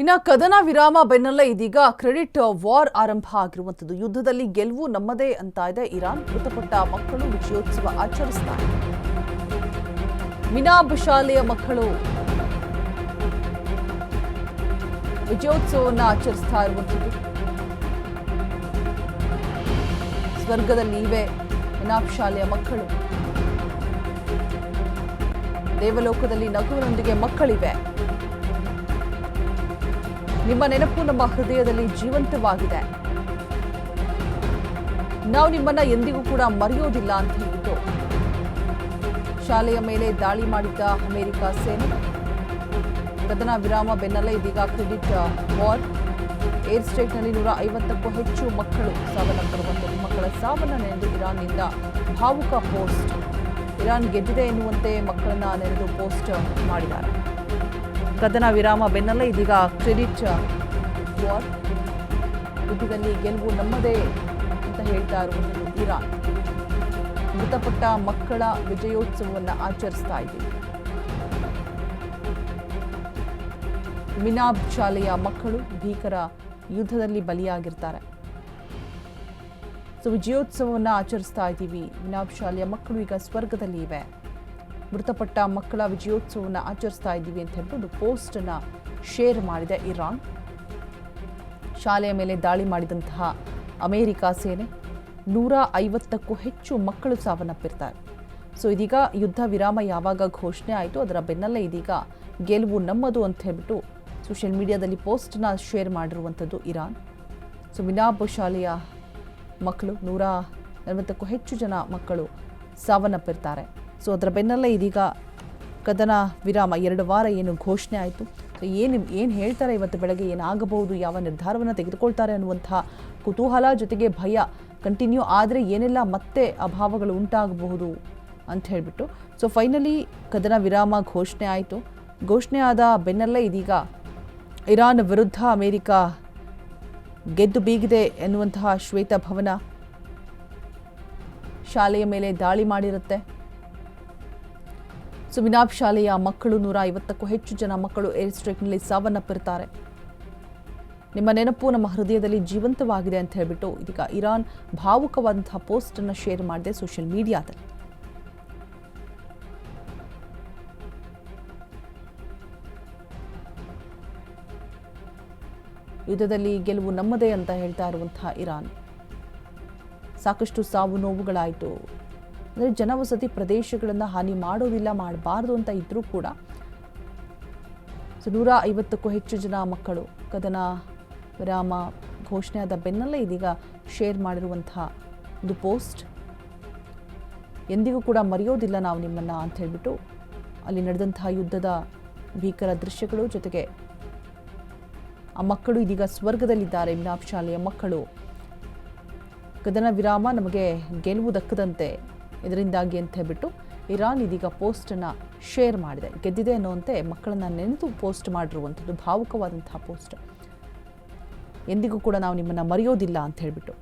ಇನ್ನು ಕದನ ವಿರಾಮ ಬೆನ್ನಲ್ಲೇ ಇದೀಗ ಕ್ರೆಡಿಟ್ ವಾರ್ ಆರಂಭ ಆಗಿರುವಂತದ್ದು. ಯುದ್ಧದಲ್ಲಿ ಗೆಲುವು ನಮ್ಮದೇ ಅಂತ ಇದೆ ಇರಾನ್. ಮೃತಪಟ್ಟ ಮಕ್ಕಳು ವಿಜಯೋತ್ಸವ ಆಚರಿಸ್ತಾರೆ. ಮಿನಾಬ್ ಶಾಲೆಯ ಮಕ್ಕಳು ವಿಜಯೋತ್ಸವವನ್ನು ಆಚರಿಸ್ತಾ ಇರುವಂತದ್ದು. ಸ್ವರ್ಗದಲ್ಲಿ ಇವೆ ಮಿನಾಬ್ ಶಾಲೆಯ ಮಕ್ಕಳು. ದೇವಲೋಕದಲ್ಲಿ ನಗುವಿನೊಂದಿಗೆ ಮಕ್ಕಳಿವೆ. ನಿಮ್ಮ ನೆನಪು ನಮ್ಮ ಹೃದಯದಲ್ಲಿ ಜೀವಂತವಾಗಿದೆ. ನಾವು ನಿಮ್ಮನ್ನ ಎಂದಿಗೂ ಕೂಡ ಮರೆಯೋದಿಲ್ಲ ಅಂತ ಹೇಳಿದ್ದು ಶಾಲೆಯ ಮೇಲೆ ದಾಳಿ ಮಾಡಿದ್ದ ಅಮೆರಿಕ ಸೇನೆ. ಕದನ ವಿರಾಮ ಬೆನ್ನಲ್ಲೇ ಇದೀಗ ಕ್ರೆಡಿಟ್ ವಾರ್. ಏರ್ ಸ್ಟ್ರೈಕ್ನಲ್ಲಿ 150ಕ್ಕೂ ಹೆಚ್ಚು ಮಕ್ಕಳು ಸಾವನ್ನಪ್ಪಿರುವಂಥದ್ದು. ಮಕ್ಕಳ ಸಾವನ್ನ ನೆನೆದು ಇರಾನ್ನಿಂದ ಭಾವುಕ ಪೋಸ್ಟ್. ಇರಾನ್ ಗೆದ್ದಿದೆ ಎನ್ನುವಂತೆ ಮಕ್ಕಳನ್ನ ನೆನೆದು ಪೋಸ್ಟ್ ಮಾಡಿದ್ದಾರೆ. ಕದನ ವಿರಾಮ ಬೆನ್ನಲ್ಲೇ ಇದೀಗ ಕ್ರೆಡಿಟ್ ವಾರ್. ಯುದ್ಧದಲ್ಲಿ ಗೆಲುವು ನಮ್ಮದೇ ಅಂತ ಹೇಳ್ತಾ ಇರುವಂಥದ್ದು ಇರಾನ್. ಮೃತಪಟ್ಟ ಮಕ್ಕಳ ವಿಜಯೋತ್ಸವವನ್ನು ಆಚರಿಸ್ತಾ ಇದ್ದೀವಿ. ಮಿನಾಬ್ ಶಾಲೆಯ ಮಕ್ಕಳು ಭೀಕರ ಯುದ್ಧದಲ್ಲಿ ಬಲಿಯಾಗಿರ್ತಾರೆ. ವಿಜಯೋತ್ಸವವನ್ನು ಆಚರಿಸ್ತಾ ಇದ್ದೀವಿ. ಮಿನಾಬ್ ಶಾಲೆಯ ಮಕ್ಕಳು ಈಗ ಸ್ವರ್ಗದಲ್ಲಿ ಇವೆ. ಮೃತಪಟ್ಟ ಮಕ್ಕಳ ವಿಜಯೋತ್ಸವವನ್ನು ಆಚರಿಸ್ತಾ ಇದ್ದೀವಿ ಅಂತ ಹೇಳ್ಬಿಟ್ಟು ಪೋಸ್ಟ್ ಅನ್ನ ಶೇರ್ ಮಾಡಿದೆ ಇರಾನ್. ಶಾಲೆಯ ಮೇಲೆ ದಾಳಿ ಮಾಡಿದಂತಹ ಅಮೆರಿಕ ಸೇನೆ 150ಕ್ಕೂ ಹೆಚ್ಚು ಮಕ್ಕಳು ಸಾವನ್ನಪ್ಪಿರ್ತಾರೆ. ಇದೀಗ ಯುದ್ಧ ವಿರಾಮ ಯಾವಾಗ ಘೋಷಣೆ ಆಯಿತು ಅದರ ಬೆನ್ನಲ್ಲೇ ಇದೀಗ ಗೆಲುವು ನಮ್ಮದು ಅಂತ ಹೇಳ್ಬಿಟ್ಟು ಸೋಷಿಯಲ್ ಮೀಡಿಯಾದಲ್ಲಿ ಪೋಸ್ಟ್ನ ಶೇರ್ ಮಾಡಿರುವಂಥದ್ದು ಇರಾನ್. ಮಿನಾಬ್ ಶಾಲೆಯ ಮಕ್ಕಳು 140ಕ್ಕೂ ಹೆಚ್ಚು ಜನ ಮಕ್ಕಳು ಸಾವನ್ನಪ್ಪಿರ್ತಾರೆ. ಅದರ ಬೆನ್ನಲ್ಲೇ ಇದೀಗ ಕದನ ವಿರಾಮ 2 ವಾರ ಏನು ಘೋಷಣೆ ಆಯಿತು. ಏನು ಹೇಳ್ತಾರೆ ಇವತ್ತು ಬೆಳಗ್ಗೆ, ಏನಾಗಬಹುದು, ಯಾವ ನಿರ್ಧಾರವನ್ನು ತೆಗೆದುಕೊಳ್ತಾರೆ ಅನ್ನುವಂಥ ಕುತೂಹಲ ಜೊತೆಗೆ ಭಯ ಕಂಟಿನ್ಯೂ ಆದರೆ ಏನೆಲ್ಲ ಮತ್ತೆ ಅಭಾವಗಳು ಉಂಟಾಗಬಹುದು ಅಂತ ಹೇಳಿಬಿಟ್ಟು ಫೈನಲಿ ಕದನ ವಿರಾಮ ಘೋಷಣೆ ಆಯಿತು. ಘೋಷಣೆ ಆದ ಬೆನ್ನಲ್ಲೇ ಇದೀಗ ಇರಾನ್ ವಿರುದ್ಧ ಅಮೆರಿಕ ಗೆದ್ದು ಬೀಗಿದೆ ಎನ್ನುವಂತಹ ಶ್ವೇತಭವನ ಶಾಲೆಯ ಮೇಲೆ ದಾಳಿ ಮಾಡಿರುತ್ತೆ. ಮಿನಾಬ್ ಶಾಲೆಯ ಮಕ್ಕಳು 150ಕ್ಕೂ ಹೆಚ್ಚು ಜನ ಮಕ್ಕಳು ಏರ್ ಸ್ಟ್ರೈಕ್ನಲ್ಲಿ ಸಾವನ್ನಪ್ಪಿರ್ತಾರೆ. ನಿಮ್ಮ ನೆನಪು ನಮ್ಮ ಹೃದಯದಲ್ಲಿ ಜೀವಂತವಾಗಿದೆ ಅಂತ ಹೇಳ್ಬಿಟ್ಟು ಇದೀಗ ಇರಾನ್ ಭಾವುಕವಾದಂತಹ ಪೋಸ್ಟ್ ಅನ್ನು ಶೇರ್ ಮಾಡಿದೆ ಸೋಷಿಯಲ್ ಮೀಡಿಯಾದಲ್ಲಿ. ಯುದ್ಧದಲ್ಲಿ ಗೆಲುವು ನಮ್ಮದೇ ಅಂತ ಹೇಳ್ತಾ ಇರುವಂತಹ ಇರಾನ್. ಸಾಕಷ್ಟು ಸಾವು ನೋವುಗಳಾಯಿತು. ಅಂದರೆ ಜನವಸತಿ ಪ್ರದೇಶಗಳನ್ನು ಹಾನಿ ಮಾಡೋದಿಲ್ಲ, ಮಾಡಬಾರ್ದು ಅಂತ ಇದ್ರೂ ಕೂಡ 150ಕ್ಕೂ ಹೆಚ್ಚು ಜನ ಮಕ್ಕಳು ಕದನ ವಿರಾಮ ಘೋಷಣೆಯಾದ ಬೆನ್ನಲ್ಲೇ ಇದೀಗ ಶೇರ್ ಮಾಡಿರುವಂತಹ ಒಂದು ಪೋಸ್ಟ್. ಎಂದಿಗೂ ಕೂಡ ಮರೆಯೋದಿಲ್ಲ ನಾವು ನಿಮ್ಮನ್ನು ಅಂತ ಹೇಳ್ಬಿಟ್ಟು ಅಲ್ಲಿ ನಡೆದಂತಹ ಯುದ್ಧದ ಭೀಕರ ದೃಶ್ಯಗಳು ಜೊತೆಗೆ ಆ ಮಕ್ಕಳು ಇದೀಗ ಸ್ವರ್ಗದಲ್ಲಿದ್ದಾರೆ. ಮಿನಾಬ್ ಶಾಲೆಯ ಮಕ್ಕಳು ಕದನ ವಿರಾಮ ನಮಗೆ ಗೆಲುವು ದಕ್ಕದಂತೆ ಇದರಿಂದಾಗಿ ಅಂತ ಹೇಳ್ಬಿಟ್ಟು ಇರಾನ್ ಇದೀಗ ಪೋಸ್ಟನ್ನು ಶೇರ್ ಮಾಡಿದೆ. ಗೆದ್ದಿದೆ ಅನ್ನುವಂತೆ ಮಕ್ಕಳನ್ನು ನೆನೆದು ಪೋಸ್ಟ್ ಮಾಡಿರುವಂಥದ್ದು ಭಾವುಕವಾದಂತಹ ಪೋಸ್ಟ್. ಎಂದಿಗೂ ಕೂಡ ನಾವು ನಿಮ್ಮನ್ನು ಮರೆಯೋದಿಲ್ಲ ಅಂತ ಹೇಳ್ಬಿಟ್ಟು